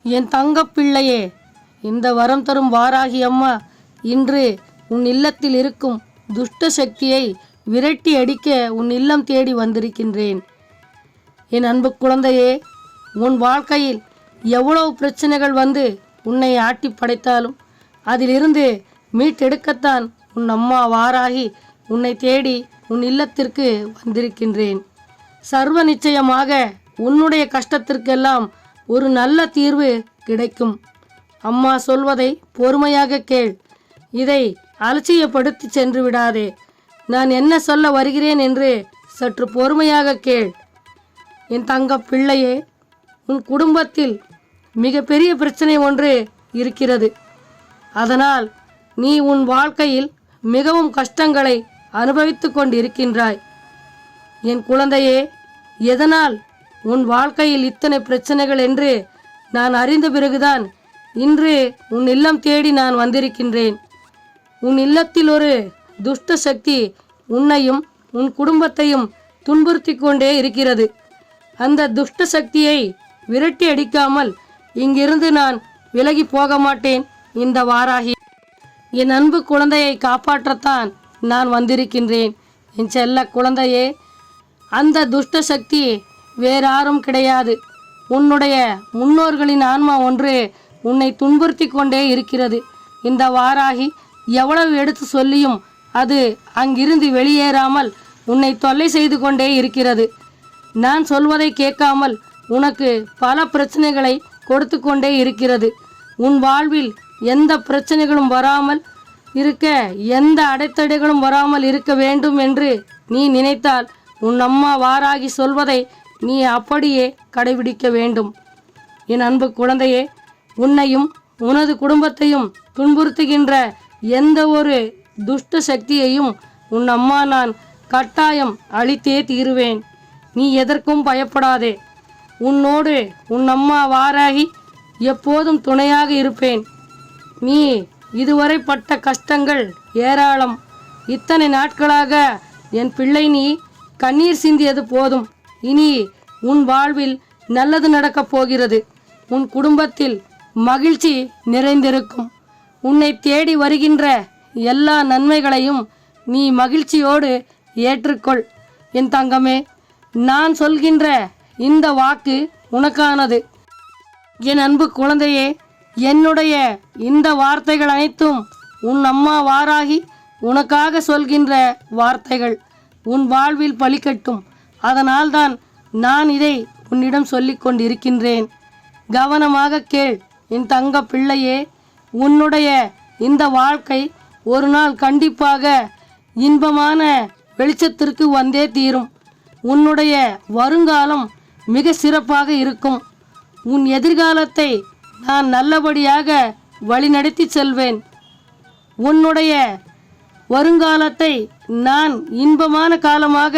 என் தங்கப்பிள்ளையே, இந்த வரம் தரும் வாராகி அம்மா இன்று உன் இல்லத்தில் இருக்கும் துஷ்ட சக்தியை விரட்டி அடிக்க உன் இல்லம் தேடி வந்திருக்கின்றேன். என் அன்பு குழந்தையே, உன் வாழ்க்கையில் எவ்வளவு பிரச்சனைகள் வந்து உன்னை ஆட்டி படைத்தாலும் அதிலிருந்து மீட்டெடுக்கத்தான் உன் அம்மா வாராகி உன்னை தேடி உன் இல்லத்திற்கு வந்திருக்கின்றேன். சர்வ நிச்சயமாக உன்னுடைய கஷ்டத்திற்கெல்லாம் ஒரு நல்ல தீர்வு கிடைக்கும். அம்மா சொல்வதை பொறுமையாக கேள். இதை அலட்சியப்படுத்தி சென்று விடாதே. நான் என்ன சொல்ல வருகிறேன் என்று சற்று பொறுமையாக கேள். என் தங்க பிள்ளையே, உன் குடும்பத்தில் மிகப்பெரிய பிரச்சனை ஒன்று இருக்கிறது. அதனால் நீ உன் வாழ்க்கையில் மிகவும் கஷ்டங்களை அனுபவித்து கொண்டிருக்கின்றாய். என் குழந்தையே, எதனால் உன் வாழ்க்கையில் இத்தனை பிரச்சனைகள் என்று நான் அறிந்த பிறகுதான் இன்று உன் இல்லம் தேடி நான் வந்திருக்கின்றேன். உன் இல்லத்தில் ஒரு துஷ்ட சக்தி உன்னையும் உன் குடும்பத்தையும் துன்புறுத்தி கொண்டே இருக்கிறது. அந்த துஷ்ட சக்தியை விரட்டி அடிக்காமல் இங்கிருந்து நான் விலகி போக மாட்டேன். இந்த வாராகி என் அன்பு குழந்தையை காப்பாற்றத்தான் நான் வந்திருக்கின்றேன். என் செல்ல குழந்தையே, அந்த துஷ்ட சக்தி வேறாரும் கிடையாது. உன்னுடைய முன்னோர்களின் ஆன்மா ஒன்று உன்னை துன்புறுத்தி கொண்டே இருக்கிறது. இந்த வாராகி எவ்வளவு எடுத்து சொல்லியும் அது அங்கிருந்து வெளியேறாமல் உன்னை தொல்லை செய்து கொண்டே இருக்கிறது. நான் சொல்வதை கேட்காமல் உனக்கு பல பிரச்சனைகளை கொடுத்து கொண்டே இருக்கிறது. உன் வாழ்வில் எந்த பிரச்சனைகளும் வராமல் இருக்க, எந்த அடைத்தடைகளும் வராமல் இருக்க வேண்டும் என்று நீ நினைத்தால் உன் அம்மா வாராகி சொல்வதை நீ அப்படியே கடைபிடிக்க வேண்டும். என் அன்பு குழந்தையே, உன்னையும் உனது குடும்பத்தையும் துன்புறுத்துகின்ற எந்த ஒரு துஷ்ட சக்தியையும் உன் அம்மா நான் கட்டாயம் அழித்தே தீருவேன். நீ எதற்கும் பயப்படாதே. உன்னோடு உன் அம்மா வாராகி எப்போதும் துணையாக இருப்பேன். நீ இதுவரை பட்ட கஷ்டங்கள் ஏராளம். இத்தனை நாட்களாக என் பிள்ளை நீ கண்ணீர் சிந்தியது போதும். இனி உன் வாழ்வில் நல்லது நடக்கப் போகிறது. உன் குடும்பத்தில் மகிழ்ச்சி நிறைந்திருக்கும். உன்னை தேடி வருகின்ற எல்லா நன்மைகளையும் நீ மகிழ்ச்சியோடு ஏற்றுக்கொள். என் தங்கமே, நான் சொல்கின்ற இந்த வாக்கு உனக்கானது. என் அன்பு குழந்தையே, என்னுடைய இந்த வார்த்தைகள் அனைத்தும் உன் அம்மா வாராகி உனக்காக சொல்கின்ற வார்த்தைகள். உன் வாழ்வில் பலிக்கட்டும். அதனால்தான் நான் இதை உன்னிடம் சொல்லிக் கொண்டிருக்கின்றேன். கவனமாக கேள் என் தங்க பிள்ளையே. உன்னுடைய இந்த வாழ்க்கை ஒரு நாள் கண்டிப்பாக இன்பமான வெளிச்சத்திற்கு வந்தே தீரும். உன்னுடைய வருங்காலம் மிக சிறப்பாக இருக்கும். உன் எதிர்காலத்தை நான் நல்லபடியாக வழிநடத்தி செல்வேன். உன்னுடைய வருங்காலத்தை நான் இன்பமான காலமாக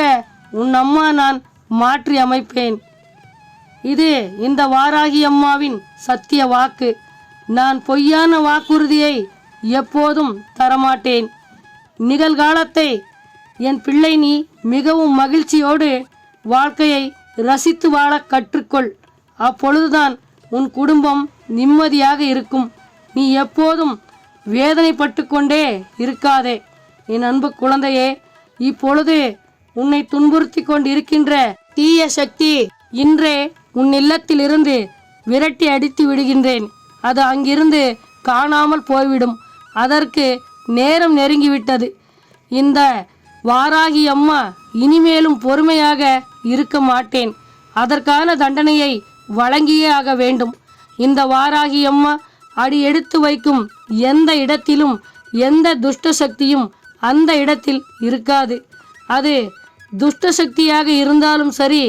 உன் அம்மா நான் மாற்றி அமைப்பேன். இது இந்த வாராகி அம்மாவின் சத்திய வாக்கு. நான் பொய்யான வாக்குறுதியை எப்போதும் தரமாட்டேன். நிகழ்காலத்தை என் பிள்ளை நீ மிகவும் மகிழ்ச்சியோடு வாழ்க்கையை ரசித்து வாழ கற்றுக்கொள். அப்பொழுதுதான் உன் குடும்பம் நிம்மதியாக இருக்கும். நீ எப்போதும் வேதனைப்பட்டு கொண்டே இருக்காதே. என் அன்பு குழந்தையே, இப்பொழுது உன்னை துன்புறுத்தி கொண்டிருக்கின்ற தீய சக்தி இன்றே உன் இல்லத்திலிருந்து விரட்டி அடித்து விடுகின்றேன். அது அங்கிருந்து காணாமல் போய்விடும். அதற்கு நேரம் நெருங்கிவிட்டது. இந்த வாராகி அம்மா இனிமேலும் பொறுமையாக இருக்க மாட்டேன். அதற்கான தண்டனையை வழங்கியே ஆக வேண்டும். இந்த வாராகி அம்மா அடி எடுத்து வைக்கும் எந்த இடத்திலும் எந்த துஷ்ட சக்தியும் அந்த இடத்தில் இருக்காது. அது துஷ்ட சக்தியாக இருந்தாலும் சரி,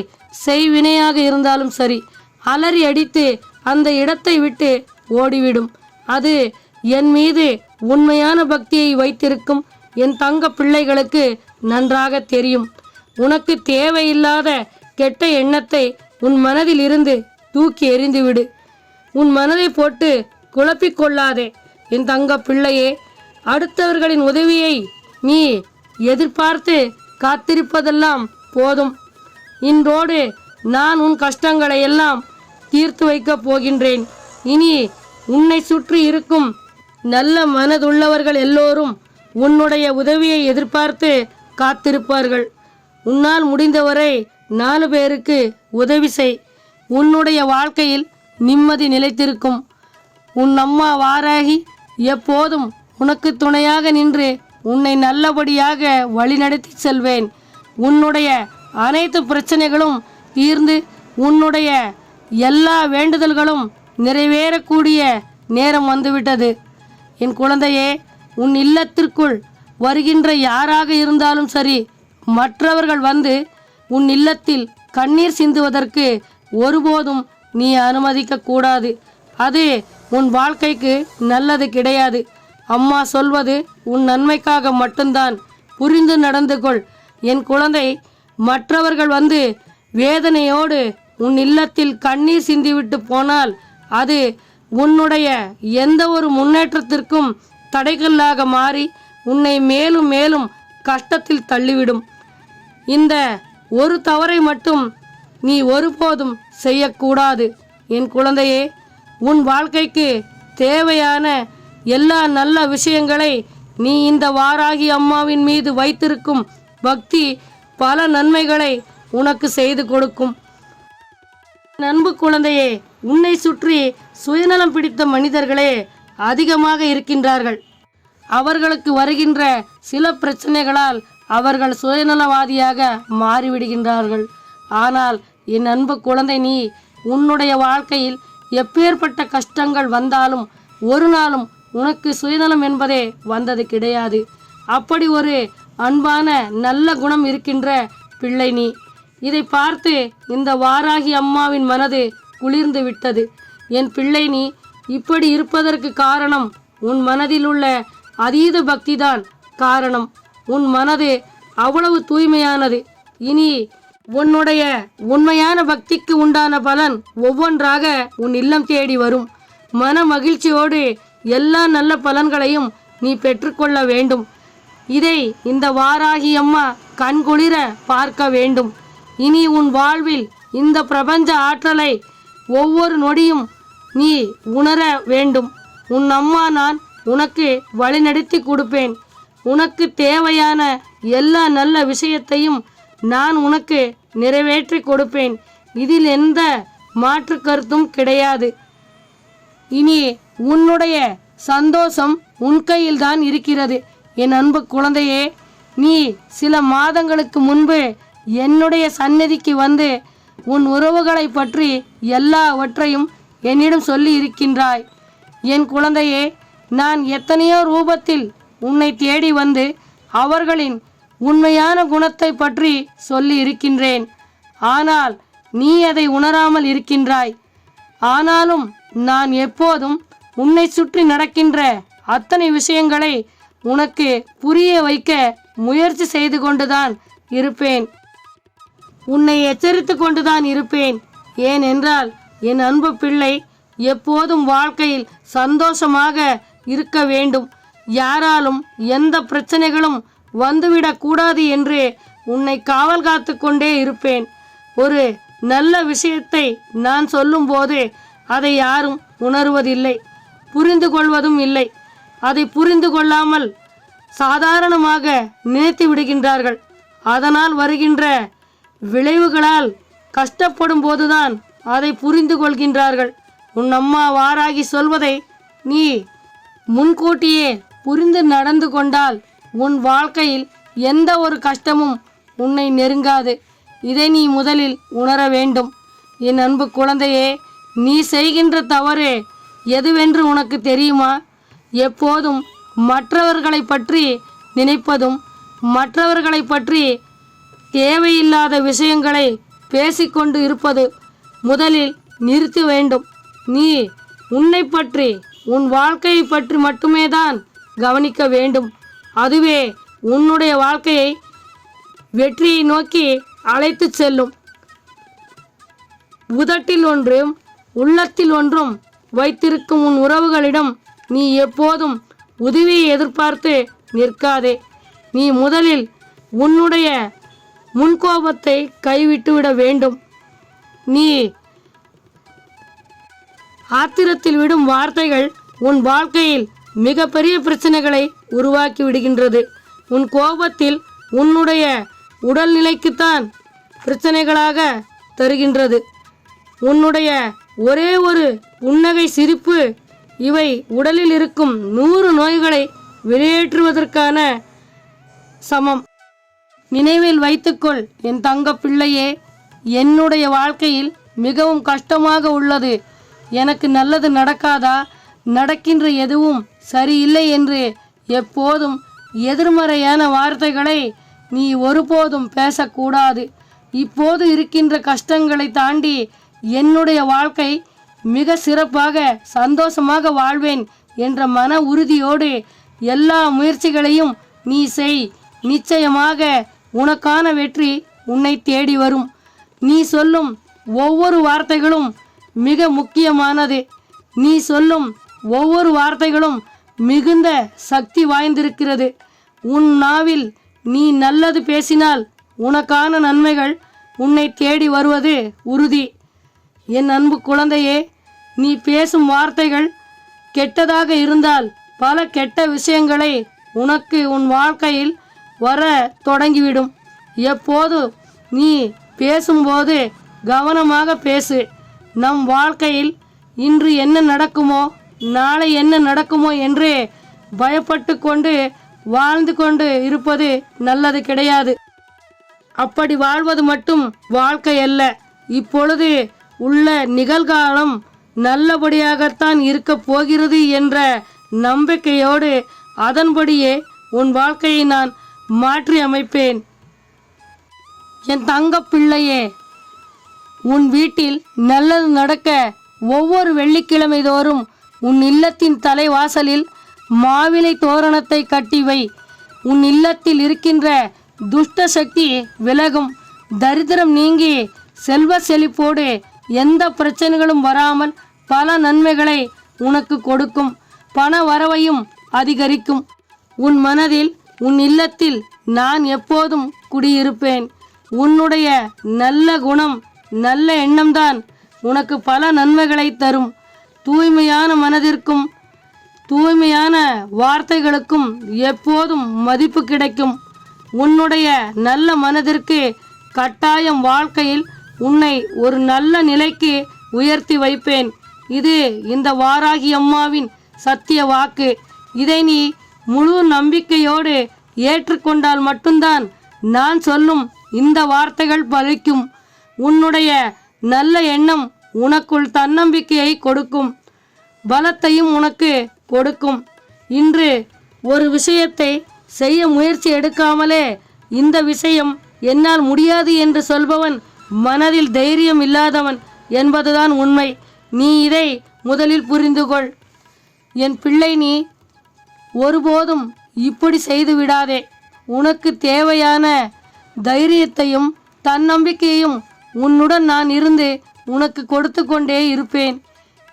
செய்வினையாக இருந்தாலும் சரி, அலறி அடித்து அந்த இடத்தை விட்டு ஓடிவிடும். அது என் மீது உண்மையான பக்தியை வைத்திருக்கும் என் தங்க பிள்ளைகளுக்கு நன்றாக தெரியும். உனக்கு தேவையில்லாத கெட்ட எண்ணத்தை உன் மனதில் இருந்து தூக்கி எறிந்துவிடு. உன் மனதை போட்டு குழப்பிக்கொள்ளாதே. என் தங்க பிள்ளையே, அடுத்தவர்களின் உதவியை நீ எதிர்பார்த்து காத்திருப்பதெல்லாம் போதும். இன்றோடு நான் உன் கஷ்டங்களை எல்லாம் தீர்த்து வைக்கப் போகின்றேன். இனி உன்னை சுற்றி இருக்கும் நல்ல மனதுள்ளவர்கள் எல்லோரும் உன்னுடைய உதவியை எதிர்பார்த்து காத்திருப்பார்கள். உன்னால் முடிந்தவரை 4 பேருக்கு உதவி செய். உன்னுடைய வாழ்க்கையில் நிம்மதி நிலைத்திருக்கும். உன் அம்மா வாராகி எப்போதும் உனக்கு துணையாக நின்று உன்னை நல்லபடியாக வழிநடத்தி செல்வேன். உன்னுடைய அனைத்து பிரச்சனைகளும் தீர்ந்து உன்னுடைய எல்லா வேண்டுதல்களும் நிறைவேறக்கூடிய நேரம் வந்துவிட்டது. என் குழந்தையே, உன் இல்லத்திற்குள் வருகின்ற யாராக இருந்தாலும் சரி, மற்றவர்கள் வந்து உன் இல்லத்தில் கண்ணீர் சிந்துவதற்கு ஒருபோதும் நீ அனுமதிக்க கூடாது. அது உன் வாழ்க்கைக்கு நல்லது கிடையாது. அம்மா சொல்வது உன் நன்மைக்காக மட்டும்தான். புரிந்து நடந்து கொள் என் குழந்தை. மற்றவர்கள் வந்து வேதனையோடு உன் இல்லத்தில் கண்ணீர் சிந்திவிட்டு போனால் அது உன்னுடைய எந்த ஒரு முன்னேற்றத்திற்கும் தடைகளாக மாறி உன்னை மேலும் மேலும் கஷ்டத்தில் தள்ளிவிடும். இந்த ஒரு தவறை மட்டும் நீ ஒருபோதும் செய்யக்கூடாது என் குழந்தையே. உன் வாழ்க்கைக்கு தேவையான எல்லா நல்ல விஷயங்களை நீ இந்த வாராகி அம்மாவின் மீது வைத்திருக்கும் பக்தி பல நன்மைகளை உனக்கு செய்து கொடுக்கும். அன்பு குழந்தையே, உன்னை சுற்றி சுயநலம் பிடித்த மனிதர்களே அதிகமாக இருக்கின்றார்கள். அவர்களுக்கு வருகின்ற சில பிரச்சனைகளால் அவர்கள் சுயநலவாதியாக மாறிவிடுகின்றார்கள். ஆனால் என் அன்பு குழந்தை, நீ உன்னுடைய வாழ்க்கையில் எப்பேற்பட்ட கஷ்டங்கள் வந்தாலும் ஒரு நாளும் உனக்கு சுயநலம் என்பதே வந்தது கிடையாது. அப்படி ஒரு அன்பான நல்ல குணம் இருக்கின்ற பிள்ளை நீ. இதை பார்த்து இந்த வாராகி அம்மாவின் மனது குளிர்ந்து விட்டது. என் பிள்ளை, நீ இப்படி இருப்பதற்கு காரணம் உன் மனதில் உள்ள அதீத பக்திதான் காரணம். உன் மனது அவ்வளவு தூய்மையானது. இனி உன்னுடைய உண்மையான பக்திக்கு உண்டான பலன் ஒவ்வொன்றாக உன் இல்லம் தேடி வரும். மன மகிழ்ச்சியோடு எல்லா நல்ல பலன்களையும் நீ பெற்றுக்கொள்ள வேண்டும். இதை இந்த வாராகி அம்மா கண்குளிர பார்க்க வேண்டும். இனி உன் வாழ்வில் இந்த பிரபஞ்ச ஆற்றலை ஒவ்வொரு நொடியும் நீ உணர வேண்டும். உன் அம்மா நான் உனக்கு வழிநடத்தி கொடுப்பேன். உனக்கு தேவையான எல்லா நல்ல விஷயத்தையும் நான் உனக்கு நிறைவேற்றி கொடுப்பேன். இதில் எந்த மாற்று கருத்தும் கிடையாது. இனி உன்னுடைய சந்தோஷம் உன் கையில்தான் இருக்கிறது. என் அன்பு குழந்தையே, நீ சில மாதங்களுக்கு முன்பு என்னுடைய சந்நிதிக்கு வந்து உன் உறவுகளை பற்றி எல்லாவற்றையும் என்னிடம் சொல்லி இருக்கின்றாய். என் குழந்தையே, நான் எத்தனையோ ரூபத்தில் உன்னை தேடி வந்து அவர்களின் உண்மையான குணத்தை பற்றி சொல்லி இருக்கின்றேன். ஆனால் நீ அதை உணராமல் இருக்கின்றாய். ஆனாலும் நான் எப்போதும் உன்னை சுற்றி நடக்கின்ற அத்தனை விஷயங்களை உனக்கு புரிய வைக்க முயற்சி செய்து கொண்டுதான் இருப்பேன். உன்னை எச்சரித்து கொண்டுதான் இருப்பேன். ஏனென்றால் என் அன்பு பிள்ளை எப்போதும் வாழ்க்கையில் சந்தோஷமாக இருக்க வேண்டும். யாராலும் எந்த பிரச்சனைகளும் வந்துவிடக்கூடாது என்று உன்னை காவல் காத்து கொண்டே இருப்பேன். ஒரு நல்ல விஷயத்தை நான் சொல்லும்போது அதை யாரும் உணர்வதில்லை, புரிந்து கொள்வதும் இல்லை. அதை புரிந்து கொள்ளாமல் சாதாரணமாக நினைத்து விடுகின்றார்கள். அதனால் வருகின்ற விளைவுகளால் கஷ்டப்படும் போதுதான் அதை புரிந்து கொள்கின்றார்கள். உன் அம்மா வாராகி சொல்வதை நீ முன்கூட்டியே புரிந்து நடந்து கொண்டால் உன் வாழ்க்கையில் எந்த ஒரு கஷ்டமும் உன்னை நெருங்காது. இதை நீ முதலில் உணர வேண்டும். என் அன்பு குழந்தையே, நீ செய்கின்ற தவறு எதுவென்று உனக்கு தெரியுமா? எப்போதும் மற்றவர்களை பற்றி நினைப்பதும் மற்றவர்களை பற்றி தேவையில்லாத விஷயங்களை பேசிக்கொண்டு இருப்பது முதலில் நிறுத்த வேண்டும். நீ உன்னை பற்றி உன் வாழ்க்கையை பற்றி மட்டுமே தான் கவனிக்க வேண்டும். அதுவே உன்னுடைய வாழ்க்கையை வெற்றியை நோக்கி அழைத்து செல்லும். உதட்டில் ஒன்றும் உள்ளத்தில் ஒன்றும் வைத்திருக்கும் உன் உறவுகளிடம் நீ எப்போதும் உதவியை எதிர்பார்த்து நிற்காதே. நீ முதலில் உன்னுடைய முன்கோபத்தை கைவிட்டுவிட வேண்டும். நீ ஆத்திரத்தில் விடும் வார்த்தைகள் உன் வாழ்க்கையில் மிகப்பெரிய பிரச்சனைகளை உருவாக்கி விடுகின்றது. உன் கோபத்தில் உன்னுடைய உடல்நிலைக்குத்தான் பிரச்சனைகளாக தருகின்றது. உன்னுடைய ஒரே ஒரு புன்னகை, சிரிப்பு இவை உடலில் இருக்கும் 100 நோய்களை வெளியேற்றுவதற்கான சமம். நினைவில் வைத்துக்கொள் என் தங்க பிள்ளையே, என்னுடைய வாழ்க்கையில் மிகவும் கஷ்டமாக உள்ளது. எனக்கு நல்லது நடக்காதா, நடக்கின்ற எதுவும் சரியில்லை என்று எப்போதும் எதிர்மறையான வார்த்தைகளை நீ ஒருபோதும் பேசக்கூடாது. இப்போது இருக்கின்ற கஷ்டங்களை தாண்டி என்னுடைய வாழ்க்கை மிக சிறப்பாக சந்தோஷமாக வாழ்வேன் என்ற மன உறுதியோடு எல்லா முயற்சிகளையும் நீ செய். நிச்சயமாக உனக்கான வெற்றி உன்னை தேடி வரும். நீ சொல்லும் ஒவ்வொரு வார்த்தைகளும் மிக முக்கியமானது. நீ சொல்லும் ஒவ்வொரு வார்த்தைகளும் மிகுந்த சக்தி வாய்ந்திருக்கிறது. உன் நாவில் நீ நல்லது பேசினால் உனக்கான நன்மைகள் உன்னை தேடி வருவது உறுதி. என் அன்பு குழந்தையே, நீ பேசும் வார்த்தைகள் கெட்டதாக இருந்தால் பல கெட்ட விஷயங்களை உனக்கு உன் வாழ்க்கையில் வர தொடங்கிவிடும். எப்போது நீ பேசும்போது கவனமாக பேசு. நம் வாழ்க்கையில் இன்று என்ன நடக்குமோ, நாளை என்ன நடக்குமோ என்று பயப்பட்டு கொண்டு வாழ்ந்து கொண்டு இருப்பது நல்லது கிடையாது. அப்படி வாழ்வது மட்டும் வாழ்க்கை அல்ல. இப்பொழுது உள்ள நிகழ்காலம் நல்லபடியாகத்தான் இருக்கப் போகிறது என்ற நம்பிக்கையோடு அதன்படியே உன் வாழ்க்கையை நான் மாற்றி அமைப்பேன். என் தங்க பிள்ளையே, உன் வீட்டில் நல்லது நடக்க ஒவ்வொரு வெள்ளிக்கிழமை தோறும் உன் இல்லத்தின் தலைவாசலில் மாவிலை தோரணத்தை கட்டி வை. உன் இல்லத்தில் இருக்கின்ற துஷ்ட சக்தி விலகும். தரித்திரம் நீங்கி செல்வ செழிப்போடு எந்த பிரச்சனைகளும் வராமல் பல நன்மைகளை உனக்கு கொடுக்கும். பண வரவையும் அதிகரிக்கும். உன் மனதில் உன் இல்லத்தில் நான் எப்போதும் குடியிருப்பேன். உன்னுடைய நல்ல குணம், நல்ல எண்ணம்தான் உனக்கு பல நன்மைகளை தரும். தூய்மையான மனதிற்கும் தூய்மையான வார்த்தைகளுக்கும் எப்போதும் மதிப்பு கிடைக்கும். உன்னுடைய நல்ல மனதிற்கு கட்டாயம் வாழ்க்கையில் உன்னை ஒரு நல்ல நிலைக்கு உயர்த்தி வைப்பேன். இது இந்த வாராகி அம்மாவின் சத்திய வாக்கு. இதை நீ முழு நம்பிக்கையோடு ஏற்றுக்கொண்டால் மட்டும்தான் நான் சொல்லும் இந்த வார்த்தைகள் பலிக்கும். உன்னுடைய நல்ல எண்ணம் உனக்குள் தன்னம்பிக்கையை கொடுக்கும், பலத்தையும் உனக்கு கொடுக்கும். இன்று ஒரு விஷயத்தை செய்ய முயற்சி எடுக்காமலே இந்த விஷயம் என்னால் முடியாது என்று சொல்பவன் மனதில் தைரியம் இல்லாதவன் என்பதுதான் உண்மை. நீ இதை முதலில் புரிந்து கொள். என் பிள்ளை, நீ ஒருபோதும் இப்படி செய்து விடாதே. உனக்கு தேவையான தைரியத்தையும் தன்னம்பிக்கையையும் உன்னுடன் நான் இருந்து உனக்கு கொடுத்து கொண்டே இருப்பேன்.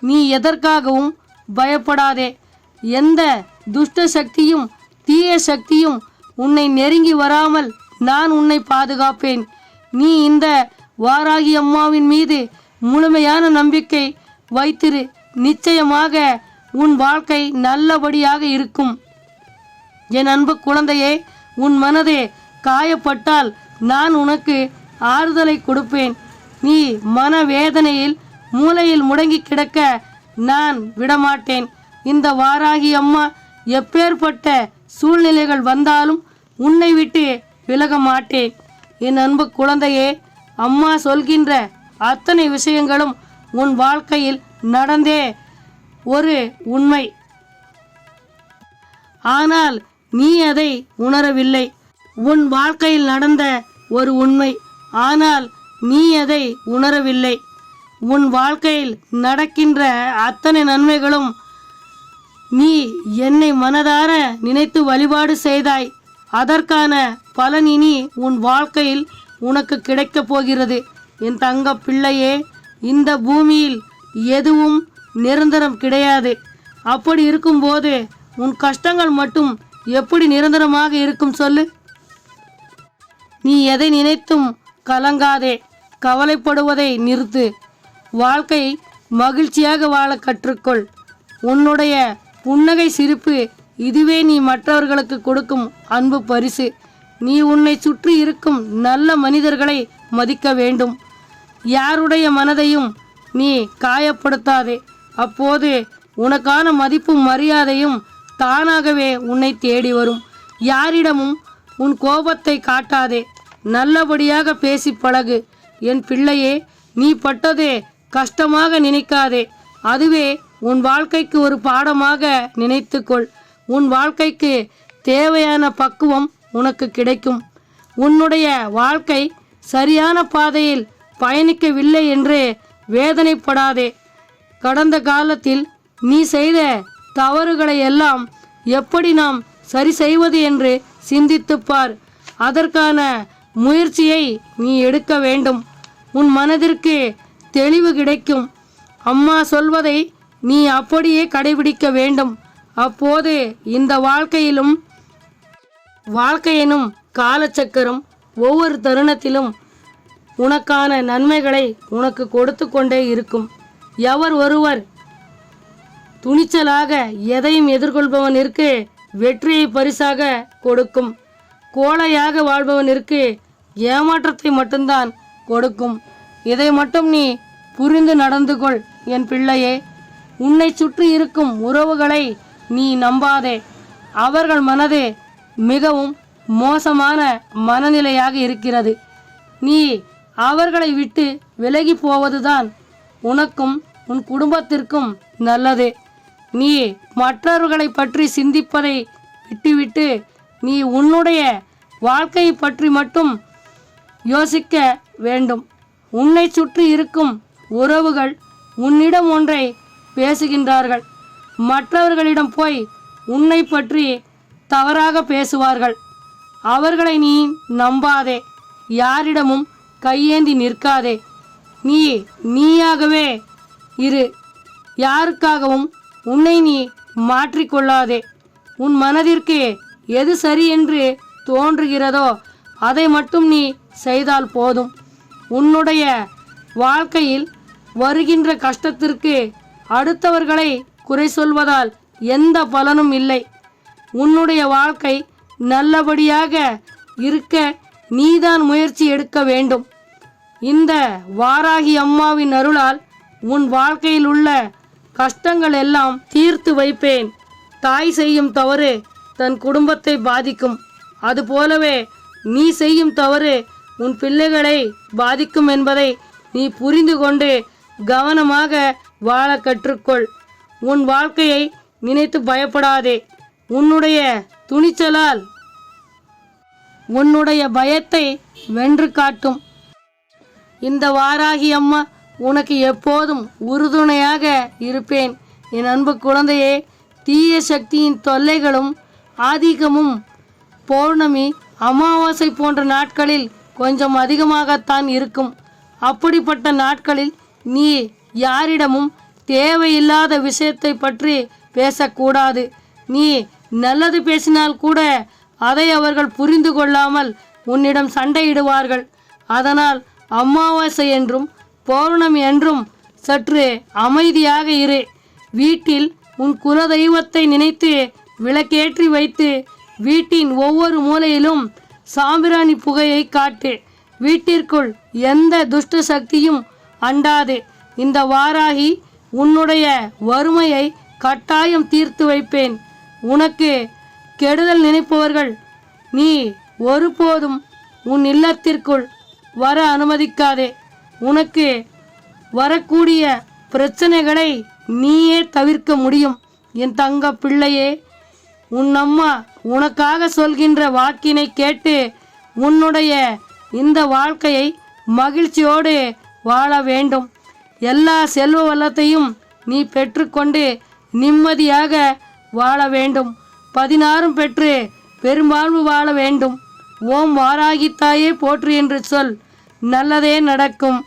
நீ எதற்காகவும் பயப்படாதே. எந்த துஷ்ட சக்தியும் தீய சக்தியும் உன்னை நெருங்கி வராமல் நான் உன்னை பாதுகாப்பேன். நீ இந்த வாராகி அம்மாவின் மீது முழுமையான நம்பிக்கை வைத்திரு. நிச்சயமாக உன் வாழ்க்கை நல்லபடியாக இருக்கும். என் அன்பு குழந்தையே, உன் மனது காயப்பட்டால் நான் உனக்கு ஆறுதலை கொடுப்பேன். நீ மனவேதனையில் மூலையில் முடங்கி கிடக்க நான் விடமாட்டேன். இந்த வாராகி அம்மா எப்பேற்பட்ட சூழ்நிலைகள் வந்தாலும் உன்னை விட்டு விலக மாட்டேன். என் அன்பு குழந்தையே, அம்மா சொல்கின்ற அத்தனை விஷயங்களும் உன் வாழ்க்கையில் நடந்தே ஒரு உண்மை. ஆனால் நீ அதை உணரவில்லை. உன் வாழ்க்கையில் நடந்த ஒரு உண்மை, ஆனால் நீ அதை உணரவில்லை. உன் வாழ்க்கையில் நடக்கின்ற அத்தனை நன்மைகளும் நீ என்னை மனதார நினைத்து வழிபாடு செய்தாய். அதற்கான பலன் இனி உன் வாழ்க்கையில் உனக்கு கிடைக்கப் போகிறது. என் தங்க பிள்ளையே, இந்த பூமியில் எதுவும் நிரந்தரம் கிடையாது. அப்படி இருக்கும்போது உன் கஷ்டங்கள் மட்டும் எப்படி நிரந்தரமாக இருக்கும் சொல்லு? நீ எதை நினைத்தும் கலங்காதே. கவலைப்படுவதை நிறுத்து. வாழ்க்கை மகிழ்ச்சியாக வாழ கற்றுக்கொள். உன்னுடைய புன்னகை சிரிப்பு இதுவே நீ மற்றவர்களுக்கு கொடுக்கும் அன்பு பரிசு. நீ உன்னை சுற்றி இருக்கும் நல்ல மனிதர்களை மதிக்க வேண்டும். யாருடைய மனதையும் நீ காயப்படுத்தாதே. அப்போது உனக்கான மதிப்பும் மரியாதையும் தானாகவே உன்னை தேடி வரும். யாரிடமும் உன் கோபத்தை காட்டாதே. நல்லபடியாக பேசி பழகு. என் பிள்ளையே, நீ பட்டதே கஷ்டமாக நினைக்காதே. அதுவே உன் வாழ்க்கைக்கு ஒரு பாடமாக நினைத்துக்கொள். உன் வாழ்க்கைக்கு தேவையான பக்குவம் உனக்கு கிடைக்கும். உன்னுடைய வாழ்க்கை சரியான பாதையில் பயணிக்கவில்லை என்று வேதனைப்படாதே. கடந்த காலத்தில் நீ செய்த தவறுகளை எல்லாம் எப்படி நாம் சரி செய்வது என்று சிந்தித்துப்பார். அதற்கான முயற்சியை நீ எடுக்க வேண்டும். உன் மனதிற்கு தெளிவு கிடைக்கும். அம்மா சொல்வதை நீ அப்படியே கடைபிடிக்க வேண்டும். அப்போது இந்த வாழ்க்கையினும் காலச்சக்கரம் ஒவ்வொரு தருணத்திலும் உனக்கான நன்மைகளை உனக்கு கொடுத்து கொண்டே இருக்கும். எவர் ஒருவர் துணிச்சலாக எதையும் எதிர்கொள்பவனிற்கு வெற்றியை பரிசாக கொடுக்கும். கோழையாக வாழ்பவனிற்கு ஏமாற்றத்தை மட்டும்தான் கொடுக்கும். இதை மட்டும் நீ புரிந்து நடந்து கொள் என் பிள்ளையே. உன்னை சுற்றி இருக்கும் உறவுகளை நீ நம்பாதே. அவர்கள் மனது மிகவும் மோசமான மனநிலையாக இருக்கிறது. நீ அவர்களை விட்டு விலகி போவதுதான் உனக்கும் உன் குடும்பத்திற்கும் நல்லது. நீ மற்றவர்களை பற்றி சிந்திப்பதை விட்டுவிட்டு நீ உன்னுடைய வாழ்க்கையை பற்றி மட்டும் யோசிக்க வேண்டும். உன்னை சுற்றி இருக்கும் உறவுகள் உன்னிடம் ஒன்றை பேசுகின்றார்கள். மற்றவர்களிடம் போய் உன்னை பற்றி தவறாக பேசுவார்கள். அவர்களை நீ நம்பாதே. யாரிடமும் கையேந்தி நிற்காதே. நீயாகவே இரு. யாருக்காகவும் உன்னை நீ மாற்றிக்கொள்ளாதே. உன் மனதிற்கு எது சரி என்று தோன்றுகிறதோ அதை மட்டும் நீ செய்தால் போதும். உன்னுடைய வாழ்க்கையில் வருகின்ற கஷ்டத்திற்கு அடுத்தவர்களை குறை சொல்வதால் எந்த பலனும் இல்லை. உன்னுடைய வாழ்க்கை நல்லபடியாக இருக்க நீதான் முயற்சி எடுக்க வேண்டும். இந்த வாராகி அம்மாவின் அருளால் உன் வாழ்க்கையில் உள்ள கஷ்டங்கள் எல்லாம் தீர்த்து வைப்பேன். தாய் செய்யும் தவறு தன் குடும்பத்தை பாதிக்கும். அதுபோலவே நீ செய்யும் தவறு உன் பிள்ளைகளை பாதிக்கும் என்பதை நீ புரிந்து கொண்டு கவனமாக வாழ கற்றுக்கொள். உன் வாழ்க்கையை நினைத்து பயப்படாதே. உன்னுடைய துணிச்சலால் உன்னுடைய பயத்தை வென்று காட்டும். இந்த வாராகி அம்மா உனக்கு எப்போதும் உறுதுணையாக இருப்பேன். என் அன்பு குழந்தையே, தீய சக்தியின் தொல்லைகளும் ஆதிக்கமும் பௌர்ணமி அமாவாசை போன்ற நாட்களில் கொஞ்சம் அதிகமாகத்தான் இருக்கும். அப்படிப்பட்ட நாட்களில் நீ யாரிடமும் தேவையில்லாத விஷயத்தை பற்றி பேசக்கூடாது. நீ நல்லது பேசினால் கூட அதை அவர்கள் புரிந்து கொள்ளாமல் உன்னிடம் சண்டையிடுவார்கள். அதனால் அமாவாசை என்றும் பௌர்ணமி என்றும் சற்று அமைதியாக இரு. வீட்டில் உன் குலதெய்வத்தை நினைத்து விளக்கேற்றி வைத்து வீட்டின் ஒவ்வொரு மூலையிலும் சாம்பிராணி புகையை காட்டு. வீட்டிற்குள் எந்த துஷ்ட சக்தியும் அண்டாது. இந்த வாராகி உன்னுடைய வறுமையை கட்டாயம் தீர்த்து வைப்பேன். உனக்கு கெடுதல் நினைப்பவர்கள் நீ ஒருபோதும் உன் இல்லத்திற்குள் வர அனுமதிக்காதே. உனக்கு வரக்கூடிய பிரச்சனைகளை நீயே தவிர்க்க முடியும். என் தங்க பிள்ளையே, உன் அம்மா உனக்காக சொல்கின்ற வாக்கினை கேட்டு உன்னுடைய இந்த வாழ்க்கையை மகிழ்ச்சியோடு வாழ வேண்டும். எல்லா செல்வ வளத்தையும் நீ பெற்றுக்கொண்டு நிம்மதியாக வாழ வேண்டும். 16 பெற்று பெரும்பான்மை வாழ வேண்டும். ஓம் வாராகி தாயே போற்று என்று சொல். நல்லதே நடக்கும்.